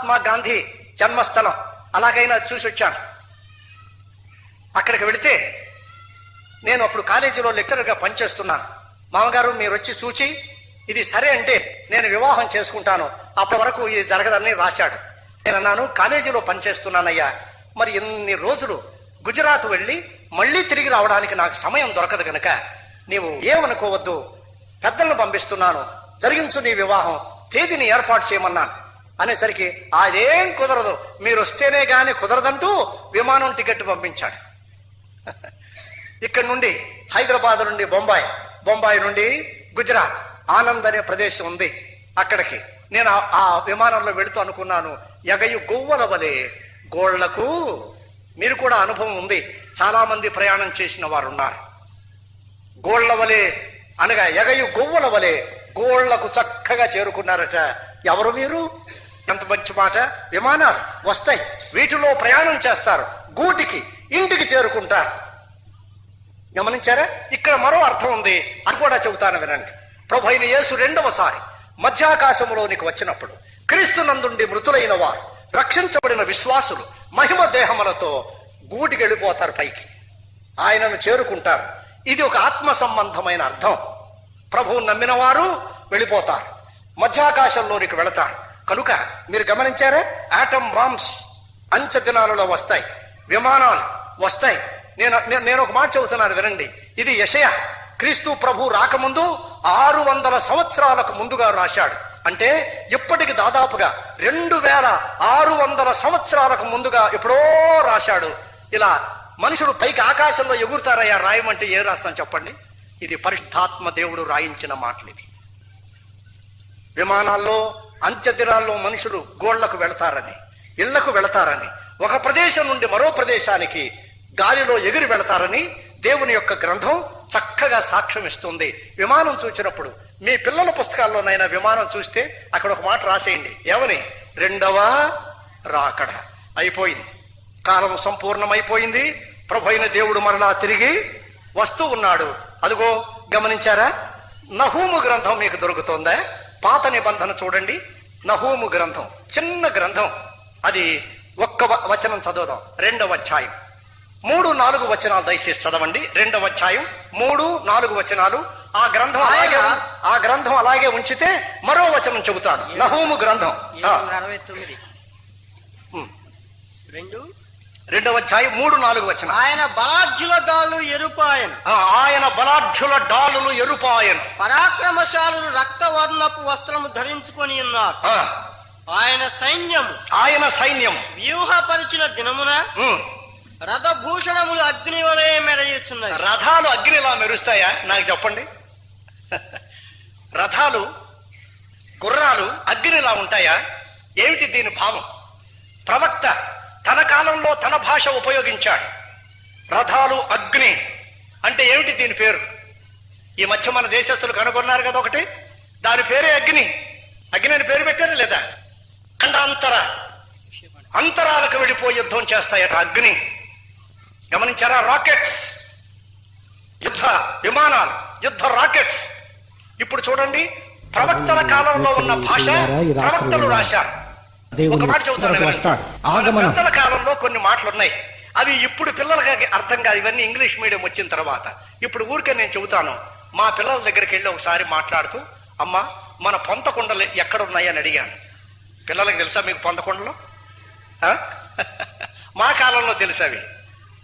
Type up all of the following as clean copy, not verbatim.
మహాత్మా గాంధీ జన్మస్థలం అలాగైనా చూసి వచ్చాను. అక్కడికి వెళితే నేను అప్పుడు కాలేజీలో లెక్చరర్గా పనిచేస్తున్నాను. మామగారు మీరు వచ్చి చూచి ఇది సరే అంటే నేను వివాహం చేసుకుంటాను, అప్పటి వరకు ఇది జరగదని రాశాడు. నేను అన్నాను, కాలేజీలో పనిచేస్తున్నానయ్యా, మరి ఇన్ని రోజులు గుజరాత్ వెళ్ళి మళ్ళీ తిరిగి రావడానికి నాకు సమయం దొరకదు గనక నీవు ఏమనుకోవద్దు, పెద్దలను పంపిస్తున్నాను, జరిగించు నీ వివాహం, తేదీని ఏర్పాటు చేయమన్నాను. అనేసరికి అదేం కుదరదు, మీరు వస్తేనే గాని కుదరదంటూ విమానం టికెట్ పంపించాడు. ఇక్కడి నుండి హైదరాబాద్ నుండి బొంబాయి నుండి గుజరాత్ ఆనంద్ అనే ప్రదేశం ఉంది, అక్కడికి నేను ఆ విమానంలో వెళుతూ అనుకున్నాను, ఎగయు గొవ్వల వలె గోళ్లకు, మీరు కూడా అనుభవం ఉంది, చాలా మంది ప్రయాణం చేసిన వారు ఉన్నారు. గోళ్ల వలె అనగా ఎగయు గొవ్వల వలె గోళ్లకు చక్కగా చేరుకున్నారట. ఎవరు వీరు? ఎంత మంచి మాట. విమానాలు వస్తాయి, వీటిలో ప్రయాణం చేస్తారు, గూటికి ఇంటికి చేరుకుంటారు. గమనించారా? ఇక్కడ మరో అర్థం ఉంది, అది కూడా చెబుతాను వినండి. ప్రభు అయిన యేసు రెండవసారి మధ్యాకాశములోనికి వచ్చినప్పుడు క్రీస్తునందుండి మృతులైన వారు, రక్షించబడిన విశ్వాసులు మహిమ దేహములతో గూటికి వెళ్ళిపోతారు, పైకి ఆయనను చేరుకుంటారు. ఇది ఒక ఆత్మ సంబంధమైన అర్థం. ప్రభువు నమ్మిన వారు వెళ్ళిపోతారు, మధ్యాకాశంలోనికి వెళతారు. కనుక మీరు గమనించారా, ఆటమ్ బాంబ్స్ అంచె దినాలలో వస్తాయి, విమానాలు వస్తాయి. నేను ఒక మాట చెబుతున్నాను వినండి. ఇది యెషయా క్రీస్తు ప్రభు రాకముందు 600 సంవత్సరాలకు ముందుగా రాశాడు. అంటే ఇప్పటికి దాదాపుగా 2600 సంవత్సరాలకు ముందుగా ఎప్పుడో రాశాడు. ఇలా మనుషులు పైకి ఆకాశంలో ఎగురుతారయ్యా రాయమంటే ఏ రాస్తాను చెప్పండి? ఇది పరిశుద్ధాత్మ దేవుడు రాయించిన మాటలు. ఇది విమానాల్లో అంత్య దినాల్లో మనుషులు గోళ్లకు వెళతారని, ఇళ్లకు వెళతారని, ఒక ప్రదేశం నుండి మరో ప్రదేశానికి గాలిలో ఎగిరి వెళతారని దేవుని యొక్క గ్రంథం చక్కగా సాక్ష్యం ఇస్తుంది. విమానం చూసినప్పుడు మీ పిల్లల పుస్తకాల్లోనైనా విమానం చూస్తే అక్కడ ఒక మాట రాసేయండి, ఏమని? రెండవ రాకడ. అయిపోయింది, కాలం సంపూర్ణమైపోయింది, ప్రభు అయిన దేవుడు మరలా తిరిగి వస్తూ ఉన్నాడు. అదిగో గమనించారా? నహూము గ్రంథం మీకు దొరుకుతుందా? పాత నిబంధన చూడండి, నహూము గ్రంథం, చిన్న గ్రంథం, అది ఒక్క వచనం చదువుదాం. 2వ అధ్యాయం 3-4 వచనాలు దయచేసి చదవండి. 2వ అధ్యాయం 3-4 వచనాలు. ఆ గ్రంథం అలాగే ఉంచితే మరో వచనం చెబుతాను. నహూము గ్రంథం 2వ అధ్యాయం 3-4 వచనం. ఆయన బలాఢ్యుల డాలు ఎరుపాయను, ఆయన బలాఢ్యుల డాలులు ఎరుపాయను, పరాక్రమశాలులు రక్తవర్ణపు వస్త్రము ధరించుకొని ఉన్నారు. ఆయన సైన్యం వ్యూహపరిచిన దినమున రథభూషణములు అగ్ని వలె మెరయుచున్నాయి. రథాలు అగ్నిలా మెరుస్తాయా? నాకు చెప్పండి. రథాలు, గుర్రాలు అగ్నిలా ఉంటాయా? ఏమిటి దీని భావం? ప్రవక్త తన కాలంలో తన భాష ఉపయోగించాడు. రథాలు అగ్ని అంటే ఏమిటి దీని పేరు? ఈ మధ్య మన దేశస్తులు కనుగొన్నారు కదా ఒకటి, దాని పేరే అగ్ని. అగ్ని అని పేరు పెట్టారు లేదా? అంతరాలకు వెళ్ళిపోయి యుద్ధం చేస్తాయట అగ్ని. గమనించారా? రాకెట్స్, యుద్ధ విమానాలు, యుద్ధ రాకెట్స్. ఇప్పుడు చూడండి, ప్రవక్తల కాలంలో ఉన్న భాష ప్రవక్తలు రాశారు. ఒక మాట చెబుతాను, ప్రవక్తల కాలంలో కొన్ని మాటలు ఉన్నాయి, అవి ఇప్పుడు పిల్లలకి అర్థం కాదు. ఇవన్నీ ఇంగ్లీష్ మీడియం వచ్చిన తర్వాత. ఇప్పుడు ఊరికే నేను చెబుతాను. మా పిల్లల దగ్గరికి వెళ్ళి ఒకసారి మాట్లాడుతూ, అమ్మా మన పొంతకొండలు ఎక్కడున్నాయి అని అడిగాను. పిల్లలకి తెలుసా మీకు పొంతకొండలు? మా కాలంలో తెలుసవి.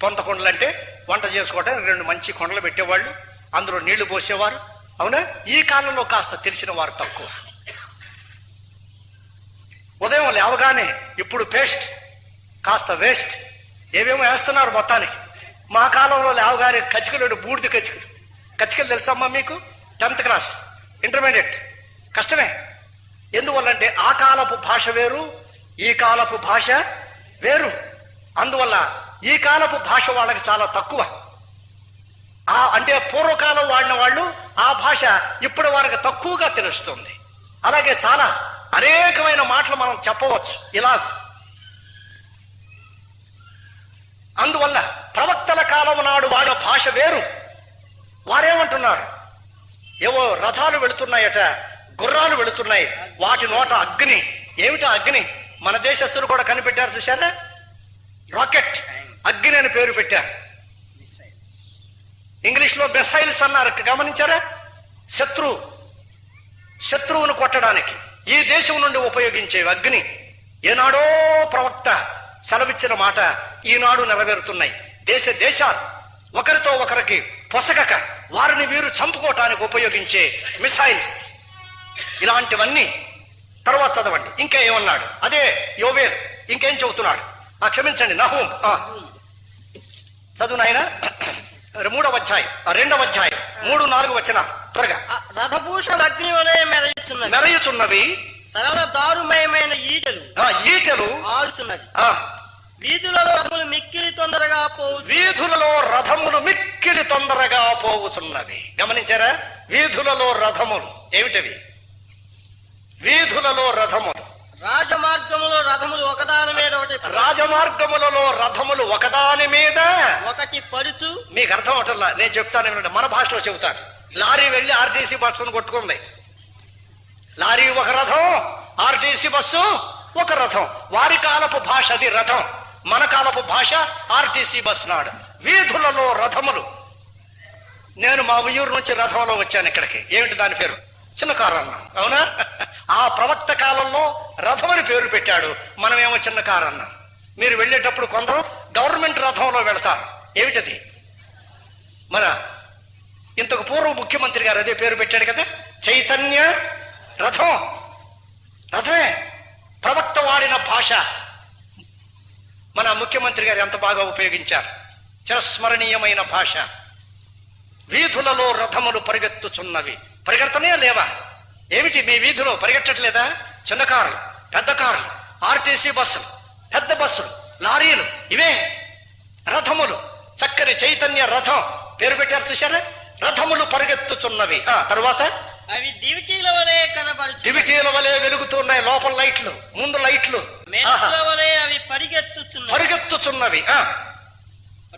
పొంతకొండలు అంటే వంట చేసుకోవడానికి 2 మంచి కొండలు పెట్టేవాళ్ళు, అందులో నీళ్లు పోసేవారు. అవునా? ఈ కాలంలో కాస్త తెలిసిన వారు తక్కువ. ఉదయం లేవగానే ఇప్పుడు పేస్ట్, కాస్త వేస్ట్, ఏవేమో వేస్తున్నారు మొత్తానికి. మా కాలంలో లేవగానే కచ్చికలు, బూడిద కచ్చికలు తెలుసమ్మా మీకు? 10th క్లాస్, ఇంటర్మీడియట్, కష్టమే. ఎందువల్లంటే ఆ కాలపు భాష వేరు, ఈ కాలపు భాష వేరు. అందువల్ల ఈ కాలపు భాష వాళ్ళకి చాలా తక్కువ. అంటే పూర్వకాలం వాడిన వాళ్ళు ఆ భాష ఇప్పుడు వారికి తక్కువగా తెలుస్తుంది. అలాగే చాలా అనేకమైన మాటలు మనం చెప్పవచ్చు ఇలా. అందువల్ల ప్రవక్తల కాలం నాడు వాడే భాష వేరు. వారేమంటున్నారు? ఏవో రథాలు వెళుతున్నాయట, గుర్రాలు వెళుతున్నాయి, వాటి నోట అగ్ని. ఏమిటా అగ్ని? మన దేశస్తులు కూడా కనిపెట్టారు చూశారా, రాకెట్, అగ్ని అని పేరు పెట్టారు. ఇంగ్లీష్ లో మిసైల్స్ అన్నారు, గమనించారా? శత్రువును కొట్టడానికి ఈ దేశం నుండి ఉపయోగించేవి అగ్ని. ఏనాడో ప్రవక్త సెలవిచ్చిన మాట ఈనాడు నెరవేరుతున్నాయి. దేశాలు ఒకరితో ఒకరికి పొసగక వారిని వీరు చంపుకోవటానికి ఉపయోగించే మిసైల్స్, ఇలాంటివన్నీ. తర్వాత చదవండి ఇంకా ఏమన్నాడు, అదే యోవేల్ ఇంకేం చెబుతున్నాడు. క్షమించండి, నహూం. చదువు నాయన, 3వ అధ్యాయం 2వ అధ్యాయం 3-4 వచనాలు త్వరగా. రథభూషణ అగ్ని వలె మెరయుచున్నవి, సరళ దారుమయమైన ఈటెలు ఆడుచున్నవి. వీధులలో రథములు మిక్కిలి తొందరగా పోవుచున్నవి. గమనించారా? వీధులలో రథములు ఏమిటవి? వీధులలో రథములు, రాజమార్గములో రథములు రాజమార్గములలో రథములు ఒకదాని మీద ఒకటి పడుచు. మీకు అర్థం అవటల్లా, నేను చెప్తాను ఏమిటంటే మన భాషలో చెబుతాను. లారీ వెళ్ళి ఆర్టీసీ బస్సును కొట్టుకుంది. లారీ ఒక రథం, ఆర్టీసీ బస్సు ఒక రథం. వారి కాలపు భాష అది రథం, మన కాలపు భాష ఆర్టీసీ బస్ నాడు. వీధులలో రథములు. నేను మా ఊరు నుంచి రథంలో వచ్చాను ఇక్కడికి. ఏమిటి దాని పేరు? చిన్న కారు అన్నాం, అవునా? ఆ ప్రవక్త కాలంలో రథమని పేరు పెట్టాడు, మనమేమో చిన్న కారు అన్నాం. మీరు వెళ్ళేటప్పుడు కొందరు గవర్నమెంట్ రథంలో వెళతారు. ఏమిటది? మన ఇంతకు పూర్వ ముఖ్యమంత్రి గారు అదే పేరు పెట్టాడు కదా, చైతన్య రథం. రథమే ప్రవక్త వాడిన భాష. మన ముఖ్యమంత్రి గారు ఎంత బాగా ఉపయోగించారు, చిరస్మరణీయమైన భాష. వీధులలో రథములు పరిగెత్తుచున్నవి. పరిగెడతనే లేవా? ఏమిటి మీ వీధిలో పరిగెట్టట్లేదా? చిన్న కార్లు, పెద్ద కార్లు, ఆర్టీసీ బస్సులు, పెద్ద బస్సులు, లారీలు, ఇవే రథములు. చక్కని చైతన్య రథం పేరు పెట్టారు చూశారా? రథములు పరిగెత్తుచున్నవి. తరువాత అవి దివిటీల వలె కనబడుచు, దివిటీల వలె వెలుగుతున్నాయి. లోపల లైట్లు, ముందు లైట్లు. అవి పరిగెత్తుచున్నవి.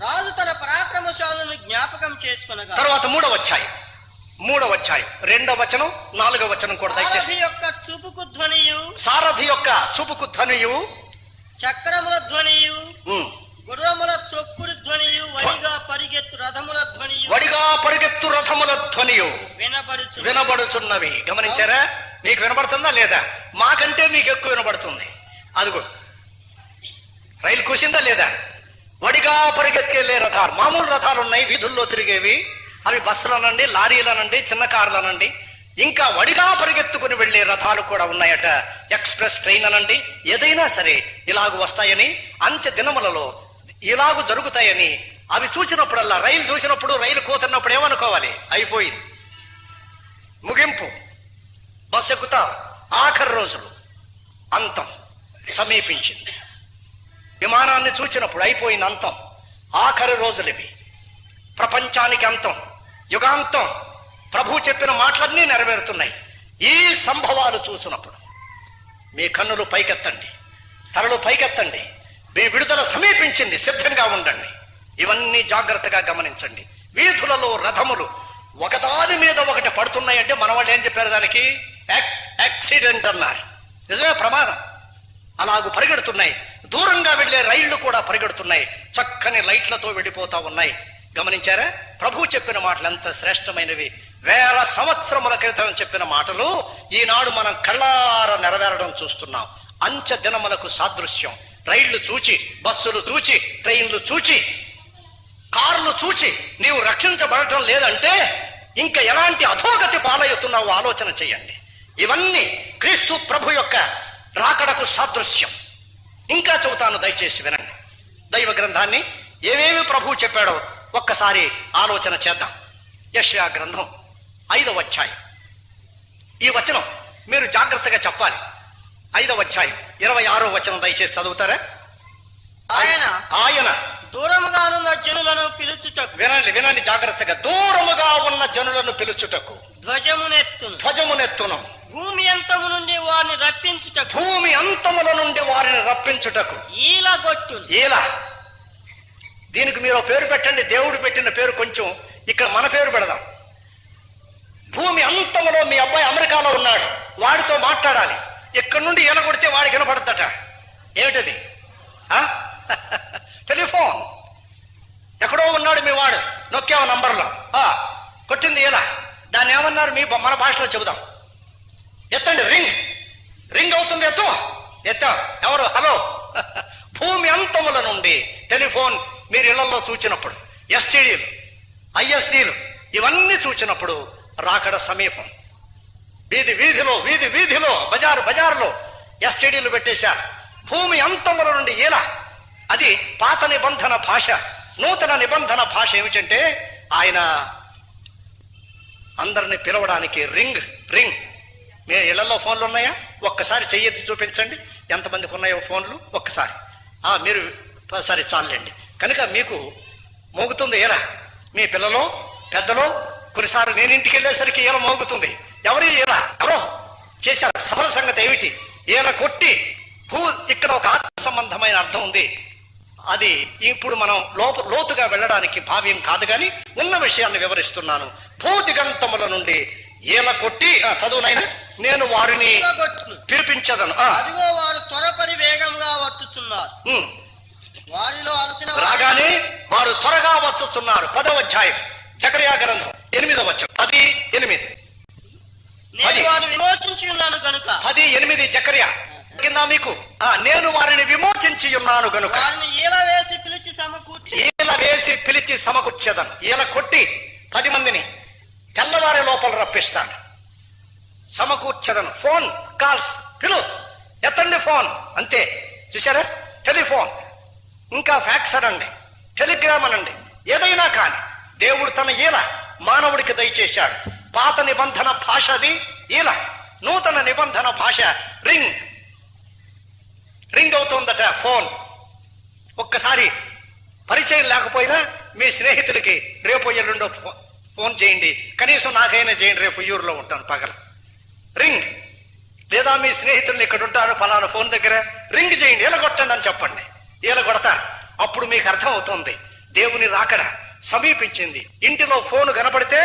రాజు తన పరాక్రమశాలను జ్ఞాపకం చేసుకొనగా. తర్వాత 3వ అధ్యాయం 2వ వచనం 4వ వచనం కూడా దయచేసి. సారథి యొక్క చూపుకు ధ్వనియు, చక్రముల ధ్వనియు, గుర్రముల తొక్కుడు ధ్వనియు, వడిగా పరిగెత్తు రథముల ధ్వనియు వినబడుచున్నవి. గమనించారా? మీకు వినబడుతుందా లేదా? మాకంటే మీకు ఎక్కువ వినబడుతుంది. అదిగో రైలు కూసిందా లేదా? వడిగా పరిగెత్తుకెళ్లే రథాలు, మామూలు రథాలు ఉన్నాయి వీధుల్లో తిరిగేవి. అవి బస్సులనండి, లారీలనండి, చిన్న కార్లనండి, ఇంకా వడిగా పరిగెత్తుకుని వెళ్లే రథాలు కూడా ఉన్నాయట. ఎక్స్ప్రెస్ ట్రైన్ అనండి, ఏదైనా సరే ఇలాగు వస్తాయని, అంచె దినములలో ఇలాగు జరుగుతాయని అవి చూసినప్పుడల్లా, రైలు చూసినప్పుడు, రైలు కూతున్నప్పుడు ఏమనుకోవాలి? అయిపోయింది, ముగింపు, బస్సు ఎక్కుతా, ఆఖరి రోజులు, అంతం సమీపించింది. విమానాన్ని చూచినప్పుడు అయిపోయింది, అంతం, ఆఖరి రోజులు ఇవి, ప్రపంచానికి అంతం, యుగాంతం. ప్రభు చెప్పిన మాటలన్నీ నెరవేరుతున్నాయి. ఈ సంభవాలు చూసినప్పుడు మీ కన్నులు పైకెత్తండి, తలలు పైకెత్తండి. మీ విడుదల సమీపించింది, సిద్ధంగా ఉండండి. ఇవన్నీ జాగ్రత్తగా గమనించండి. వీధులలో రథములు ఒకదాని మీద ఒకటి పడుతున్నాయంటే మన వాళ్ళు ఏం చెప్పారు? దానికి యాక్సిడెంట్ అన్నారు. నిజమే, ప్రమాదం. అలాగూ పరిగెడుతున్నాయి. దూరంగా వెళ్లే రైళ్లు కూడా పరిగెడుతున్నాయి. చక్కని లైట్లతో వెళ్ళిపోతా ఉన్నాయి. గమనించారా? ప్రభు చెప్పిన మాటలు ఎంత శ్రేష్టమైనవి. 1000 సంవత్సరముల క్రితం చెప్పిన మాటలు ఈనాడు మనం కళ్ళారా నెరవేరడం చూస్తున్నాం. అంచె దినములకు సాదృశ్యం. రైళ్లు చూచి, బస్సులు చూచి, ట్రైన్లు చూచి, కార్లు చూచి నీవు రక్షించబడటం లేదంటే ఇంకా ఎలాంటి అధోగతి పాలవుతున్నావో ఆలోచన చేయండి. ఇవన్నీ క్రీస్తు ప్రభు యొక్క రాకడకు సాదృశ్యం. ఇంకా చెబుతాను, దయచేసి వినండి. దైవ గ్రంథాన్ని ఏమేమి ప్రభు చెప్పాడో ఒక్కసారి ఆలోచన చేద్దాం. యెషయా గ్రంథం 5వ అధ్యాయం. ఈ వచనం మీరు జాగ్రత్తగా చెప్పాలి. 5వ అధ్యాయం 26వ వచనం దయచేసి చదువుతారా? ఆయన దూరముగా ఉన్న జనులను పిలుచుటకు. వినండి జాగ్రత్తగా. దూరముగా ఉన్న జనులను పిలుచుటకు ధ్వజమునెత్తును. భూమి అంతము నుండి వారిని రప్పించుటకు. భూమి అంతముల నుండి వారిని రప్పించుటకు. ఈల. దీనికి మీరు పేరు పెట్టండి. దేవుడు పెట్టిన పేరు కొంచెం ఇక్కడ మన పేరు పెడదాం. భూమి అంతములో మీ అబ్బాయి అమెరికాలో ఉన్నాడు, వాడితో మాట్లాడాలి. ఇక్కడ నుండి ఈల కొడితే వాడికి వినపడద్దట. ఏమిటది? టెలిఫోన్. ఎక్కడో ఉన్నాడు మీ వాడు, నొక్కావు నంబర్లో, కొట్టింది ఎలా? దాన్ని ఏమన్నారు మన భాషలో చెబుదాం. ఎత్తండి, రింగ్. రింగ్ అవుతుంది, ఎత్తాం. ఎవరు? హలో. భూమి అంతముల నుండి టెలిఫోన్ మీరు ఇళ్లలో చూచినప్పుడు, ఎస్టీడీలు, ఐఎస్డీలు ఇవన్నీ చూచినప్పుడు రాకడ సమీపం. వీధి వీధిలో, బజారులో ఎస్టీడీలు పెట్టేశారు. భూమి అంతముల నుండి ఇలా. అది పాత నిబంధన భాష. నూతన నిబంధన భాష ఏమిటంటే ఆయన అందరిని పిలవడానికి రింగ్. మీ ఇళ్లలో ఫోన్లు ఉన్నాయా? ఒక్కసారి చెయ్యెత్తి చూపించండి, ఎంతమందికి ఉన్నాయో ఫోన్లు ఒక్కసారి. మీరు సరే చాలండి. కనుక మీకు మోగుతుంది ఎలా? మీ పిల్లలో, పెద్దలో. కొన్నిసార్లు నేను ఇంటికి వెళ్ళేసరికి ఇలా మోగుతుంది. ఎవరో చేశారు. సఫల సంగతి ఏమిటి? ఈల కొట్టి ఇక్కడ ఒక ఆత్మ సంబంధమైన అర్థం ఉంది. అది ఇప్పుడు మనం లోతుగా వెళ్ళడానికి భావ్యం కాదు, కానీ ఉన్న విషయాన్ని వివరిస్తున్నాను. భూదిగంతముల నుండి ఈల కొట్టి, చదువునైనా, నేను వారిని పిలిపించదను. అదిగో వారు త్వరపడి వేగంగా వచ్చుచున్నారు, వారిలో అలసిన రాగానే వారు త్వరగా వచ్చుచున్నారు. 10వ అధ్యాయం జకర్యా గ్రంథం 8వ వచనం. 10:8. నేను వారిని విమోచించి ఉన్నాను గనుక. 10:8 జకర్యా కింద మీకు. నేను వారిని విమోచించి ఉన్నాను గనుక ఈల వేసి పిలిచి సమకూర్చేదను. ఈల కొట్టి 10 మందిని తెల్లవారి లోపల రప్పిస్తాను, సమకూర్చదను. ఫోన్ కాల్స్, ఎత్తండి ఫోన్, అంతే. చూసారా? టెలిఫోన్. ఇంకా ఫ్యాక్స్ అనండి, టెలిగ్రామ్ అనండి, ఏదైనా కానీ దేవుడు తన ఈల మానవుడికి దయచేశాడు. పాత నిబంధన భాష అది ఈల. నూతన నిబంధన భాష రింగ్ అవుతుందట ఫోన్. ఒక్కసారి పరిచయం లేకపోయినా మీ స్నేహితులకి రేపు ఎల్లుండో ఫోన్ చేయండి, కనీసం నాకైనా చేయండి, రేపు ఊరిలో ఉంటాను పగల. రింగ్. లేదా మీ స్నేహితుల్ని ఇక్కడ ఉంటాను ఫలానా ఫోన్ దగ్గర, రింగ్ చేయండి, ఎలగొట్టండి అని చెప్పండి. ఎలగొడతారు. అప్పుడు మీకు అర్థం అవుతుంది దేవుని రాకడ సమీపించింది. ఇంటిలో ఫోన్ కనపడితే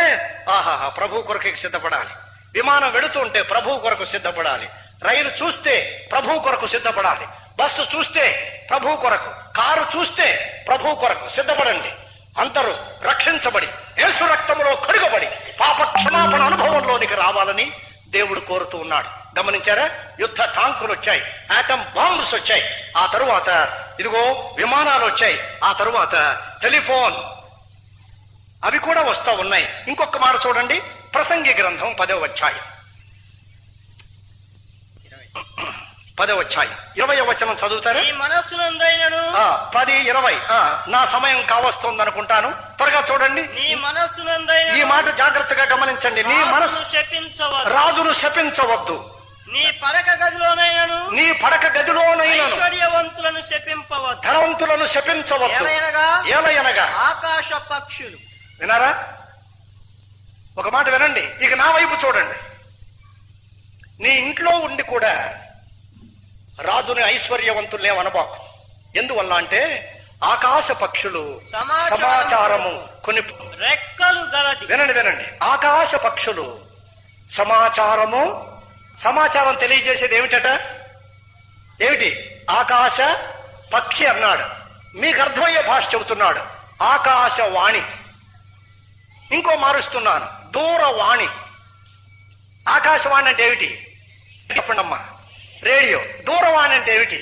ప్రభు కొరకు సిద్ధపడాలి. విమానం వెళుతూ ఉంటే ప్రభు కొరకు సిద్ధపడాలి. రైలు చూస్తే ప్రభు కొరకు సిద్ధపడాలి. బస్సు చూస్తే ప్రభు కొరకు, కారు చూస్తే ప్రభు కొరకు సిద్ధపడండి. అందరూ రక్షించబడి యేసు రక్తములో కడుగబడి పాప క్షమాపణ అనుభవంలోనికి రావాలని దేవుడు కోరుతూ ఉన్నాడు. గమనించారా? యుద్ధ టాంకులు వచ్చాయి, ఆటం బాంబ్స్ వచ్చాయి, ఆ తరువాత ఇదిగో విమానాలు వచ్చాయి, ఆ తరువాత టెలిఫోన్, అవి కూడా వస్తా ఉన్నాయి. ఇంకొక మాట చూడండి, ప్రసంగి గ్రంథం 10వ అధ్యాయం 20వ వచనం చదువుతారా? 10:20. నా సమయం కావస్తుంది అనుకుంటాను, త్వరగా చూడండి. ఈ మాట జాగ్రత్తగా గమనించండి. నీ మనస్సు రాజును శపించవద్దు, నీ పడక గదిలోనైనను ఐశ్వర్యవంతులను శపింపవద్దు, ధనవంతులను శపించవద్దు. ఏలయనగా ఆకాశ పక్షులు. వినారా? ఒక మాట వినండి, ఇక నా వైపు చూడండి. నీ ఇంట్లో ఉండి కూడా రాజుని ఐశ్వర్యవంతులే అనబాకు. ఎందువల్ల అంటే ఆకాశ పక్షులు సమాచారము కొన్ని రెక్కలు గలది. వినండి. ఆకాశ పక్షులు సమాచారం తెలియజేసేది ఏమిటట? ఏమిటి? ఆకాశ పక్షి అన్నాడు. మీకు అర్థమయ్యే భాష చెబుతున్నాడు. ఆకాశవాణి. ఇంకో మారుస్తున్నాను, దూరవాణి. ఆకాశవాణి అంటే ఏమిటి? చెప్పండమ్మా. రేడియో. దూరవాణి అంటే ఏమిటి?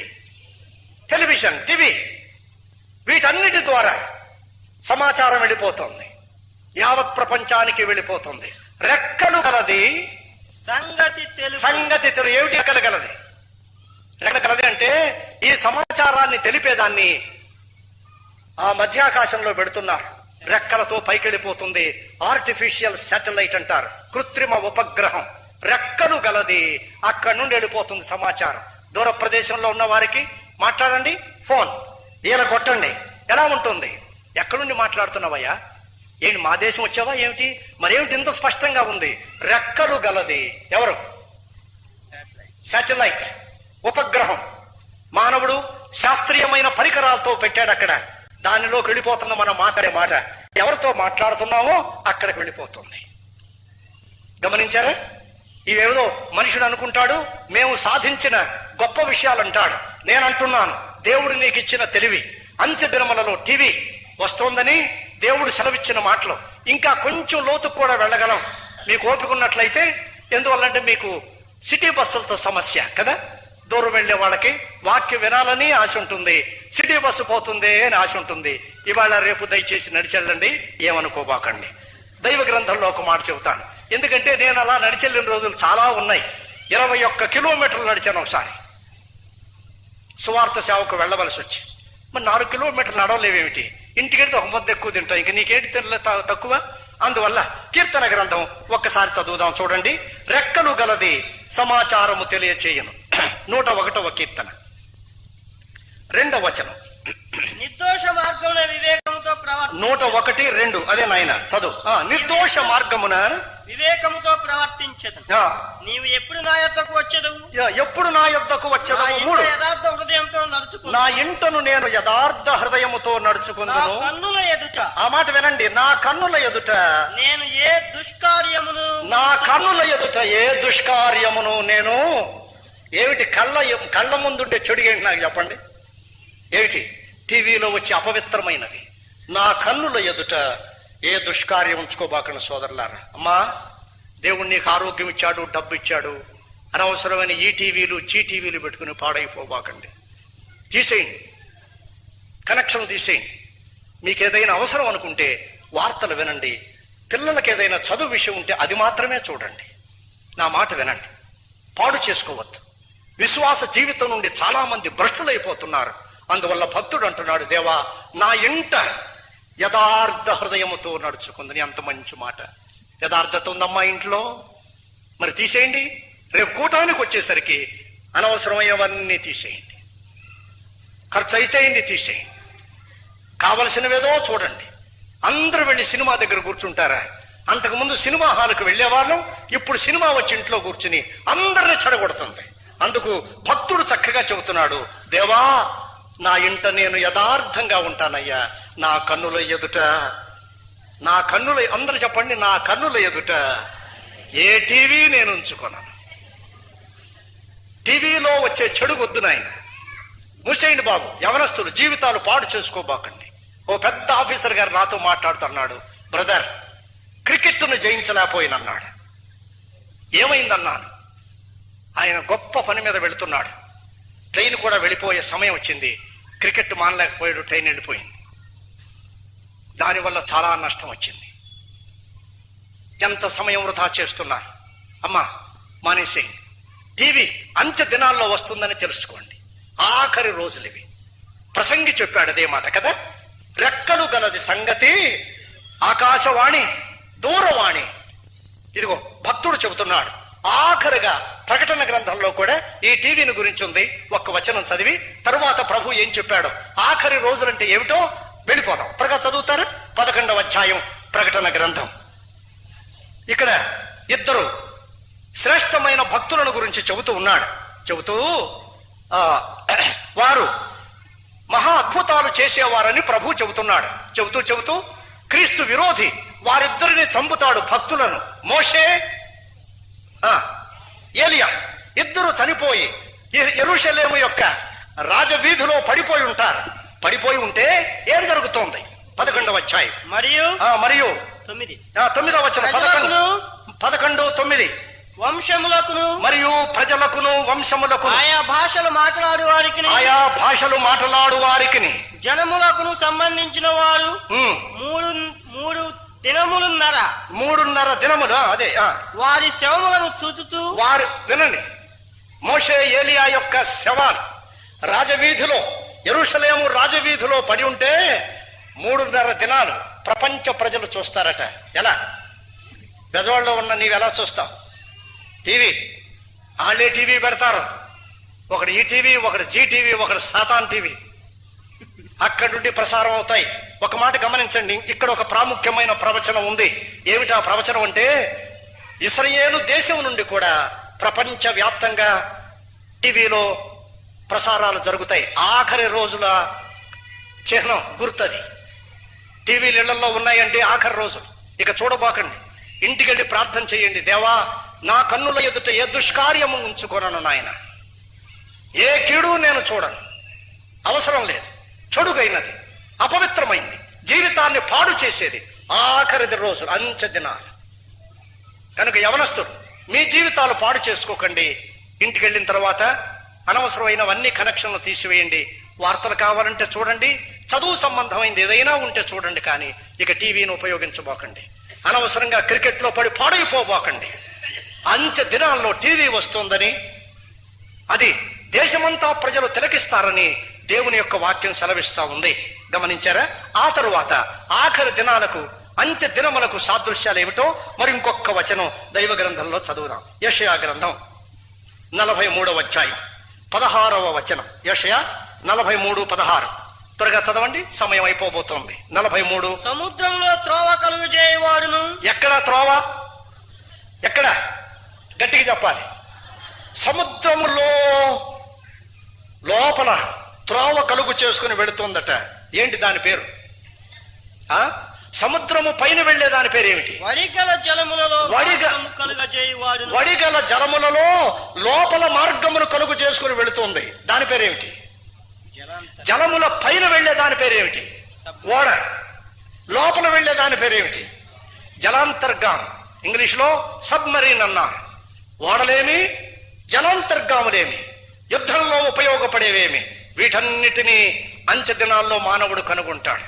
Television, TV. వీటన్నిటి ద్వారా సమాచారం వెళ్ళిపోతుంది, యావత్ ప్రపంచానికి వెళ్ళిపోతుంది. రెక్కలు గలది సంగతి తెలుగు. ఏమిటి రెక్కలు గలది? రెక్కలు గలది అంటే ఈ సమాచారాన్ని తెలిపేదాన్ని ఆ మధ్యాకాశంలో పెడుతున్నారు. రెక్కలతో పైకెళ్ళిపోతుంది. ఆర్టిఫిషియల్ శాటిలైట్ అంటారు, కృత్రిమ ఉపగ్రహం. రెక్కలు గలది, అక్కడి నుండి వెళ్ళిపోతుంది సమాచారం. దూర ప్రదేశంలో ఉన్న వారికి మాట్లాడండి, ఫోన్ ఈల కొట్టండి, ఎలా ఉంటుంది? ఎక్కడి నుండి మాట్లాడుతున్నావయ్యా? ఏంటి మా దేశం వచ్చావా ఏమిటి? మరేమిటి ఇంత స్పష్టంగా ఉంది? రెక్కలు గలది. ఎవరు? శాటిలైట్, ఉపగ్రహం. మానవుడు శాస్త్రీయమైన పరికరాలతో పెట్టాడు అక్కడ. దానిలోకి వెళ్ళిపోతున్న మనం మాట్లాడే మాట, ఎవరితో మాట్లాడుతున్నామో అక్కడికి వెళ్ళిపోతుంది. గమనించారా? ఇవేదో మనుషుడు అనుకుంటాడు మేము సాధించిన గొప్ప విషయాలు అంటాడు. నేను అంటున్నాను, దేవుడు నీకు ఇచ్చిన తెలివి, అంత్య దినములలో టీవీ వస్తోందని దేవుడు సెలవిచ్చిన మాటలు. ఇంకా కొంచెం లోతుకు కూడా వెళ్ళగలం మీకు ఓపిక ఉన్నట్లయితే. ఎందువల్లంటే మీకు సిటీ బస్సులతో సమస్య కదా, దూరం వెళ్లే వాళ్ళకి వాక్యం వినాలని ఆశ ఉంటుంది, సిటీ బస్సు పోతుంది అని ఆశ ఉంటుంది. ఇవాళ రేపు దయచేసి నడిచెళ్ళండి, ఏమనుకోబాకండి. దైవ గ్రంథంలో ఒక మాట చెబుతాను, ఎందుకంటే నేను అలా నడిచెళ్ళిన రోజులు చాలా ఉన్నాయి. 21 కిలోమీటర్లు నడిచాను ఒకసారి సువార్త సేవకు వెళ్ళవలసి వచ్చి. మరి 4 కిలోమీటర్లు నడవలేవేమిటి, ఇంటికెళ్తే ఒక ముద్ద ఎక్కువ తింటాం, ఇంక నీకేంటి తినలే తక్కువ. అందువల్ల కీర్తన గ్రంథం ఒక్కసారి చదువుదాం, చూడండి. రెక్కలు గలది సమాచారము తెలియచేయను. 101వ కీర్తన 2వ వచనం. నిర్దోష మార్గమున వివేకముతో ప్రవర్తి 101, 2 అదే నాయన చదువు. నిర్దోష మార్గమున వివేకముతో ప్రవర్తించదు. నీవు ఎప్పుడు నా యొద్దకు వచ్చేదవు? ఎప్పుడు నా యొద్దకు వచ్చేదవు? 3 యథార్థ హృదయంతో నడుచుకో. నా ఇంటను నేను యథార్థ హృదయముతో నడుచుకుందును. నా కన్నుల ఎదుట, ఆ మాట వినండి, నా కన్నుల ఎదుట నేను ఏ దుష్కార్యమును, నా కన్నుల ఎదుట ఏ దుష్కార్యమును నేను. ఏమిటి కళ్ళ ముందుండే చెడు ఏంటి నాకు చెప్పండి? ఏమిటి? టీవీలో వచ్చి అపవిత్రమైనవి. నా కన్నుల ఎదుట ఏ దుష్కార్యం ఉంచుకోబాకండి సోదరులారా. అమ్మా, దేవుడు నీకు ఆరోగ్యం ఇచ్చాడు, డబ్బు ఇచ్చాడు, అనవసరమైన ఈ టీవీలు టీవీలు పెట్టుకుని పాడైపోబాకండి. తీసేయండి, కనెక్షన్ తీసేయండి. మీకు ఏదైనా అవసరం అనుకుంటే వార్తలు వినండి. పిల్లలకి ఏదైనా చదువు విషయం ఉంటే అది మాత్రమే చూడండి. నా మాట వినండి, పాడు చేసుకోవద్దు. విశ్వాస జీవితం నుండి చాలా మంది భ్రష్టులైపోతున్నారు. అందువల్ల భక్తుడు అంటున్నాడు, దేవా నా ఇంట యథార్థ హృదయముతో నడుచుకుందని. ఎంత మంచి మాట. యథార్థత ఉందమ్మా ఇంట్లో, మరి తీసేయండి. రేపు కూటానికి వచ్చేసరికి అనవసరమైనవన్నీ తీసేయండి. ఖర్చు అయితే అయింది తీసేయండి. కావలసినవేదో చూడండి. అందరూ వెళ్ళి సినిమా దగ్గర కూర్చుంటారా? అంతకుముందు సినిమా హాల్కి వెళ్ళేవాళ్ళం, ఇప్పుడు సినిమా వచ్చి ఇంట్లో కూర్చుని అందరిని చెడగొడుతుంది. అందుకు భక్తుడు చక్కగా చెబుతున్నాడు, దేవా నా ఇంట నేను యథార్థంగా ఉంటానయ్యా. నా కన్నుల ఎదుట, నా కన్నుల, అందరూ చెప్పండి, నా కన్నుల ఎదుట ఏ టీవీ నేను ఉంచుకున్నాను. టీవీలో వచ్చే చెడు వద్దు నాయన. మూసేయండి బాబు. యవనస్తులు జీవితాలు పాడు చేసుకోబాకండి. ఓ పెద్ద ఆఫీసర్ గారు నాతో మాట్లాడుతున్నాడు, బ్రదర్ క్రికెట్ను జయించలేకపోయినన్నాడు. ఏమైందన్నాను. ఆయన గొప్ప పని మీద వెళుతున్నాడు, ట్రైన్ కూడా వెళ్ళిపోయే సమయం వచ్చింది, క్రికెట్ మానలేకపోయాడు, ట్రైన్ వెళ్ళిపోయింది. దానివల్ల చాలా నష్టం వచ్చింది. ఎంత సమయం వృధా చేస్తున్నారు. అమ్మా మానేసేయండి. టీవీ అంత్య దినాల్లో వస్తుందని తెలుసుకోండి. ఆఖరి రోజులు ఇవి. ప్రసంగి చెప్పాడు అదే మాట కదా. రెక్కలు గలది సంగతి ఆకాశవాణి దూరవాణి. ఇదిగో భక్తుడు చెబుతున్నాడు. ఆఖరిగా ప్రకటన గ్రంథంలో కూడా ఈ టీవీని గురించి ఉంది. ఒక్క వచనం చదివి తరువాత ప్రభు ఏం చెప్పాడో, ఆఖరి రోజులంటే ఏమిటో వెళ్ళిపోదాం. త్వరగా చదువుతారు. 11వ అధ్యాయం ప్రకటన గ్రంథం. ఇక్కడ ఇద్దరు శ్రేష్టమైన భక్తులను గురించి చెబుతూ ఉన్నాడు. చెబుతూ వారు మహా అద్భుతాలు చేసేవారని ప్రభు చెబుతున్నాడు. చెబుతూ క్రీస్తు విరోధి వారిద్దరిని చంపుతాడు భక్తులను. మోషే ఏలియా ఇద్దరు చనిపోయి యెరూషలేము యొక్క రాజవీధిలో పడిపోయి ఉంటారు. పడిపోయి ఉంటే ఏం జరుగుతోంది? 11వ అధ్యాయం మరియు 9వ వచనం. 11, 9 వంశములకును మరియు ప్రజలకును వంశములకు ఆయా భాషలు మాట్లాడు వారికి జనములకును సంబంధించిన వారు 3.5 దినములు అదే వారి శవములను చూచుచూ వారు వినండి. మోషే ఏలియా యొక్క శవాలు రాజవీధిలో, యెరూషలేము రాజవీధిలో పడి ఉంటే 3.5 దినాలు ప్రపంచ ప్రజలు చూస్తారట. ఎలా? బెజవాడలో ఉన్న నీవెలా చూస్తావు? టీవీ వాళ్ళే టీవీ పెడతారు. ఒకటి ఈ టీవీ, ఒకటి జీ టీవీ, ఒకటి సాతాన్ టీవీ. అక్కడి నుండి ప్రసారం అవుతాయి. ఒక మాట గమనించండి, ఇక్కడ ఒక ప్రాముఖ్యమైన ప్రవచనం ఉంది. ఏమిటా ప్రవచనం అంటే, ఇశ్రాయేలు దేశం నుండి కూడా ప్రపంచ వ్యాప్తంగా టీవీలో ప్రసారాలు జరుగుతాయి. ఆఖరి రోజుల చిహ్నం గుర్తది. టీవీలు ఇళ్లలో ఉన్నాయంటే ఆఖరి రోజు. ఇక చూడబాకండి, ఇంటికెళ్ళి ప్రార్థన చేయండి. దేవా నా కన్నుల ఎదుట ఏ దుష్కార్యము ఉంచుకొనను నాయన. ఏ కీడు నేను చూడను, అవసరం లేదు. చెడుగైనది, అపవిత్రమైంది, జీవితాన్ని పాడు చేసేది ఆఖరిది రోజు, అంచె దినాలు. కనుక యవనస్తులు మీ జీవితాలు పాడు చేసుకోకండి. ఇంటికి వెళ్ళిన తర్వాత అనవసరమైనవన్నీ కనెక్షన్లు తీసివేయండి. వార్తలు కావాలంటే చూడండి, చదువు సంబంధమైంది ఏదైనా ఉంటే చూడండి, కానీ ఇక టీవీని ఉపయోగించబోకండి. అనవసరంగా క్రికెట్లో పడి పాడైపోబోకండి. అంచె దినాల్లో టీవీ వస్తుందని, అది దేశమంతా ప్రజలు తిలకిస్తారని దేవుని యొక్క వాక్యం సెలవిస్తా ఉంది. గమనించారా? ఆ తరువాత ఆఖరి దినాలకు, అంచె దినములకు సాదృశ్యాలు ఏమిటో మరి ఇంకొక వచనం దైవ గ్రంథంలో చదువుదాం. యెషయా గ్రంథం 43వ అధ్యాయం 16వ వచనం. యెషయా 43:16. త్వరగా చదవండి, సమయం అయిపోబోతోంది. 43. సముద్రంలో త్రోవ కలుగు చేయవాడును. ఎక్కడ త్రోవ? ఎక్కడ? గట్టిగా చెప్పాలి. సముద్రములో లోపల త్రోవ కలుగు చేసుకుని వెళుతుందట. ఏంటి దాని పేరు? సముద్రము పైన వెళ్లే దాని పేరు ఏమిటి? వడిగల జలములలో కలుగ చేయవాడును. వడిగల జలములలో లోపల మార్గమును కలుగు చేసుకుని వెళుతుంది. దాని పేరేమిటి? జలముల పైన వెళ్లే దాని పేరేమిటి? ఓడ. లోపల వెళ్లే దాని పేరేమిటి? జలాంతర్గాం. ఇంగ్లీష్ లో సబ్మరీన్ అన్నారు. ఓడలేమి, జలాంతర్గాములేమి, యుద్ధంలో ఉపయోగపడేవేమి, వీటన్నిటినీ అంచె దినాల్లో మానవుడు కనుగొంటాడు.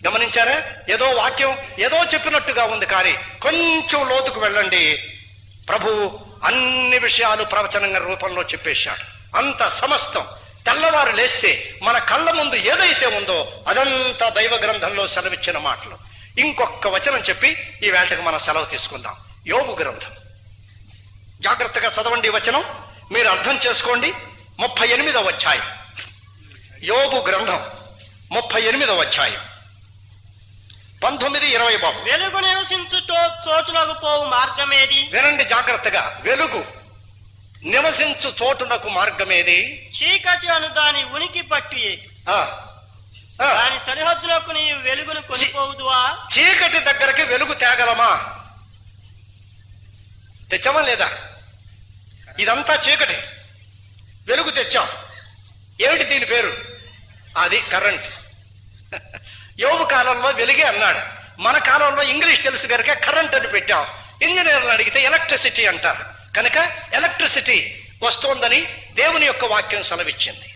గమనించారా? ఏదో వాక్యం ఏదో చెప్పినట్టుగా ఉంది, కానీ కొంచెం లోతుకు వెళ్ళండి. ప్రభువు అన్ని విషయాలు ప్రవచన రూపంలో చెప్పేశాడు. అంత సమస్తం తెల్లవారు లేస్తే మన కళ్ళ ముందు ఏదైతే ఉందో అదంతా దైవ గ్రంథంలో సెలవిచ్చిన మాటలు. ఇంకొక వచనం చెప్పి ఈ వేళకు మనం సెలవు తీసుకుందాం. యోబు గ్రంథం. జాగ్రత్తగా చదవండి ఈ వచనం, మీరు అర్థం చేసుకోండి. 38వ అధ్యాయం. యోబు గ్రంథం 38వ అధ్యాయం 19-20 బాబు. వెలుగు నివసించు చోటునకు పోవు మార్గమేది? వినండి జాగ్రత్తగా. వెలుగు నివసించు చోటునకు మార్గమేది? చీకటి అను దాని ఉనికి పట్టు ఏది? దాని సరిహద్దులకు నీ వెలుగును కొనిపోవుదువా? చీకటి దగ్గరికి వెలుగు తేగలమా? తెచ్చామా లేదా? ఇదంతా చీకటి, వెలుగు తెచ్చాం. ఏమిటి దీని పేరు? అది కరెంట్. యోబు కాలంలో వెలుగే అన్నాడు. మన కాలంలో ఇంగ్లీష్ తెలుసు కనుక కరెంట్ అని పెట్టాం. ఇంజనీర్లు అడిగితే ఎలక్ట్రిసిటీ అంటారు. కనుక ఎలక్ట్రిసిటీ వస్తోందని దేవుని యొక్క వాక్యం సెలవిచ్చింది.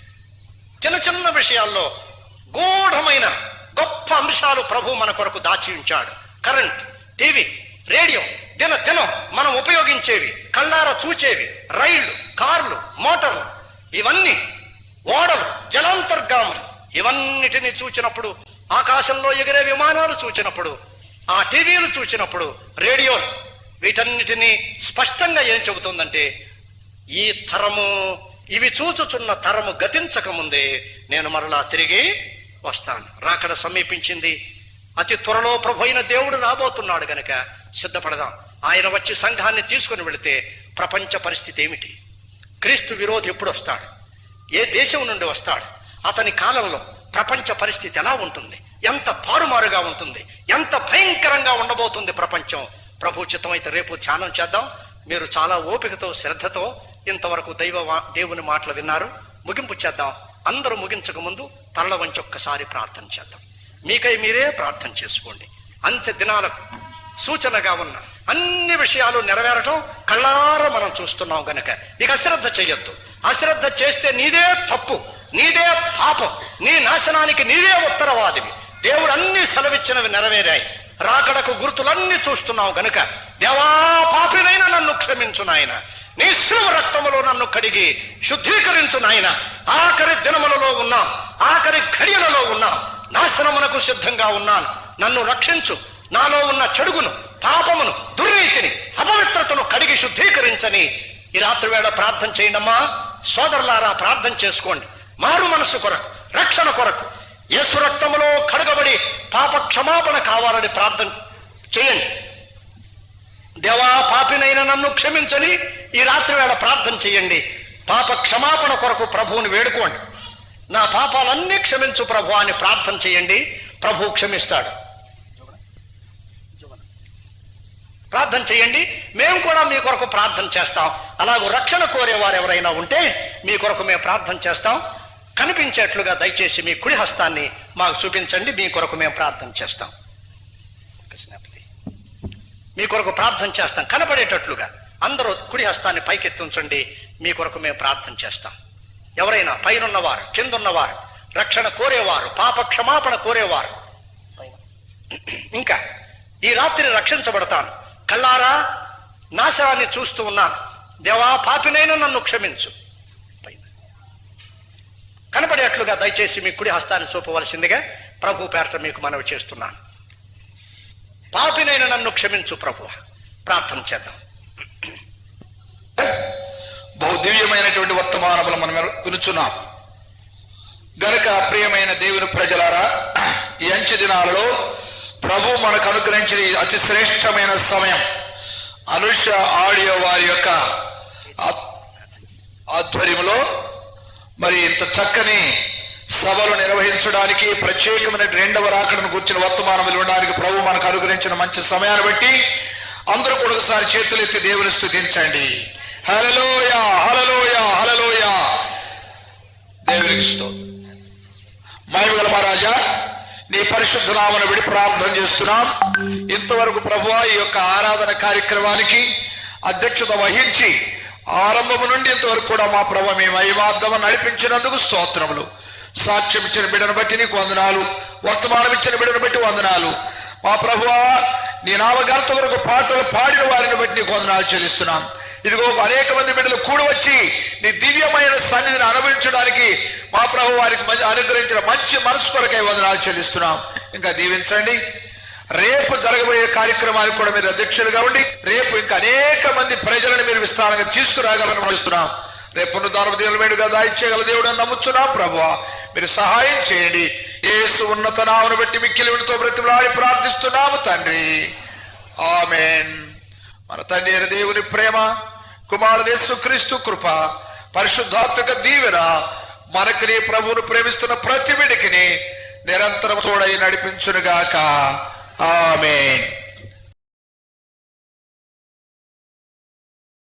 చిన్న చిన్న విషయాల్లో గూఢమైన గొప్ప అంశాలు ప్రభు మన కొరకు దాచి ఉంచాడు. కరెంట్, టీవీ, రేడియో, దినం మనం ఉపయోగించేవి, కళ్ళారా చూచేవి, రైళ్లు, కార్లు, మోటార్లు, ఇవన్నీ, ఓడలు, జలాంతర్గాములు, ఇవన్నిటినీ చూచినప్పుడు, ఆకాశంలో ఎగిరే విమానాలు చూచినప్పుడు, ఆ టీవీలు చూచినప్పుడు, రేడియోలు, వీటన్నిటినీ స్పష్టంగా ఏం చెబుతుందంటే, ఈ తరము, ఇవి చూచుచున్న తరము గతించక ముందే నేను మరలా తిరిగి వస్తాను. రాకడ సమీపించింది. అతి త్వరలో ప్రభు అయిన దేవుడు రాబోతున్నాడు గనక సిద్ధపడదాం. ఆయన వచ్చి సంఘాన్ని తీసుకుని వెళితే ప్రపంచ పరిస్థితి ఏమిటి? క్రీస్తు విరోధి ఎప్పుడు వస్తాడు? ఏ దేశం నుండి వస్తాడు? అతని కాలంలో ప్రపంచ పరిస్థితి ఎలా ఉంటుంది? ఎంత తారుమారుగా ఉంటుంది? ఎంత భయంకరంగా ఉండబోతుంది ప్రపంచం? ప్రభు చిత్తమైతే రేపు ధ్యానం చేద్దాం. మీరు చాలా ఓపికతో, శ్రద్ధతో ఇంతవరకు దేవుని మాటలు విన్నారు. ముగింపు చేద్దాం. అందరూ ముగించక ముందు తరల వంచి ఒక్కసారి ప్రార్థన చేద్దాం. మీకై మీరే ప్రార్థన చేసుకోండి. అంచె దినాలకు సూచనగా ఉన్న అన్ని విషయాలు నెరవేరటం కళ్ళారా మనం చూస్తున్నాం గనక ఇక అశ్రద్ధ చెయ్యొద్దు. అశ్రద్ధ చేస్తే నీదే తప్పు, నీదే పాపం, నీ నాశనానికి నీవే ఉత్తరవాదివి. దేవుడు అన్ని సెలవిచ్చినవి నెరవేరాయి. రాకడకు గుర్తులన్నీ చూస్తున్నావు గనుక దేవా, పాపినైనా నన్ను క్షమించు నాయన, నీ శిలువ రక్తములో నన్ను కడిగి శుద్ధీకరించు నాయన. ఆఖరి దినములలో ఉన్నా, ఆఖరి ఘడియలలో ఉన్నా, నాశనమునకు సిద్ధంగా ఉన్నాను. నన్ను రక్షించు. నాలో ఉన్న చెడుగును, పాపమును, దుర్నీతిని, అపవిత్రతను కడిగి శుద్ధీకరించని ఈ రాత్రి వేళ ప్రార్థన చేయండమ్మా. సోదరులారా, ప్రార్థన చేసుకోండి. మారు మనసు కొరకు, రక్షణ కొరకు, యేసు రక్తములో కడగబడి పాప క్షమాపణ కావాలని ప్రార్థన చేయండి. దేవా, పాపినైనా నన్ను క్షమించని ఈ రాత్రి వేళ ప్రార్థన చేయండి. పాప క్షమాపణ కొరకు ప్రభువుని వేడుకోండి. నా పాపాలన్నీ క్షమించు ప్రభు అని ప్రార్థన చేయండి. ప్రభు క్షమిస్తాడు. ప్రార్థన చేయండి, మేము కూడా మీ కొరకు ప్రార్థన చేస్తాం. అలాగూ రక్షణ కోరేవారు ఎవరైనా ఉంటే మీ కొరకు మేము ప్రార్థన చేస్తాం. కనిపించేట్లుగా దయచేసి మీ కుడి హస్తాన్ని మాకు చూపించండి, మీ కొరకు మేము ప్రార్థన చేస్తాం. మీ కొరకు ప్రార్థన చేస్తాం, కనపడేటట్లుగా అందరూ కుడి హస్తాన్ని పైకెత్తి ఉంచండి, మీ కొరకు మేము ప్రార్థన చేస్తాం. ఎవరైనా పైనున్నవారు, కిందున్నవారు, రక్షణ కోరేవారు, పాప క్షమాపణ కోరేవారు, ఇంకా ఈ రాత్రి రక్షించబడతాను, కళ్ళారా నాశనాన్ని చూస్తూ ఉన్నాను, దేవా పాపినైనా నన్ను క్షమించు, కనపడేట్లుగా దయచేసి మీ కుడి హస్తాన్ని చూపవలసిందిగా ప్రభు పేరట మీకు మనవి చేస్తున్నాను. పాపినైనా నన్ను క్షమించు ప్రభు. ప్రార్థన చేద్దాం. బహు దివ్యమైనటువంటి వర్తమానములు మనం వినుచున్నాం గనుక ప్రియమైన దేవుని ప్రజలారా, ఈ అంచె దినాలలో ప్రభు మనకు అనుగ్రహించిన అతి శ్రేష్టమైన సమయం, అనుష ఆడియో వారి యొక్క ఆధ్వర్యంలో మరి ఇంత చక్కని సభలు నిర్వహించడానికి, ప్రత్యేకమైన రెండవ రాకడను గుర్చిన వర్తమానం ఇవ్వడానికి ప్రభు మనకు అనుగ్రహించిన మంచి సమయాన్ని బట్టి అందరూ కూడా ఒకసారి చేతులెత్తి దేవుని స్తుతించండి. హల్లెలూయా, హల్లెలూయా, హల్లెలూయా. దేవునికి స్తోత్రం. మహిమగల మహారాజా, నీ పరిశుద్ధ నామమును విడి ప్రార్థన చేస్తున్నాం. ఇంతవరకు ప్రభువా ఈ యొక్క ఆరాధన కార్యక్రమానికి అధ్యక్షత వహించి ఆరంభము నుండి ఇంతవరకు కూడా మా ప్రభు మీ మహిమార్థము నడిపించినందుకు స్తోత్రములు. సాక్ష్యం ఇచ్చిన బిడ్డను బట్టి నీకు వందనాలు, వర్తమానం ఇచ్చిన బిడ్డను బట్టి వందనాలు. మా ప్రభువా, నీ నామఘనత కొరకు పాటలు పాడిన వారిని బట్టి నీకు వందనాలు చెల్లిస్తున్నాం. ఇదిగో అనేక మంది బిడ్డలు కూడి వచ్చి నీ దివ్యమైన సన్నిధిని అనుభవించడానికి మా ప్రభు వారికి అనుగ్రహించిన మంచి మనసు కొరకై వందనాలు చెల్లిస్తున్నాం. ఇంకా దీవించండి. రేపు జరగబోయే కార్యక్రమానికి కూడా మీరు అధ్యక్షులుగా ఉండి రేపు ఇంకా అనేక మంది ప్రజలను మీరు విస్తారంగా తీసుకురాగలని నడుస్తున్నాం. రేపు పునరుద్ధానపు దేవుని మేడుగా దాయిచ్చేయగల దేవుడు అని నమ్ముచున్నాం. ప్రభువా, మీరు సహాయం చేయండి. యేసు ఉన్నత నామమును బట్టి మిక్కిలి వినుతో బ్రతిమలాడి ప్రార్థిస్తున్నాము తండ్రి, ఆమేన్. మన తండ్రి అయిన దేవుని ప్రేమ, కుమారుడు యేసుక్రీస్తు కృప, పరిశుద్ధాత్మక దీవెన మనకి నీ ప్రభువును ప్రేమిస్తున్న ప్రతి బిడ్డకిని నిరంతరం తోడై నడిపించునుగాక. ఆమేన్.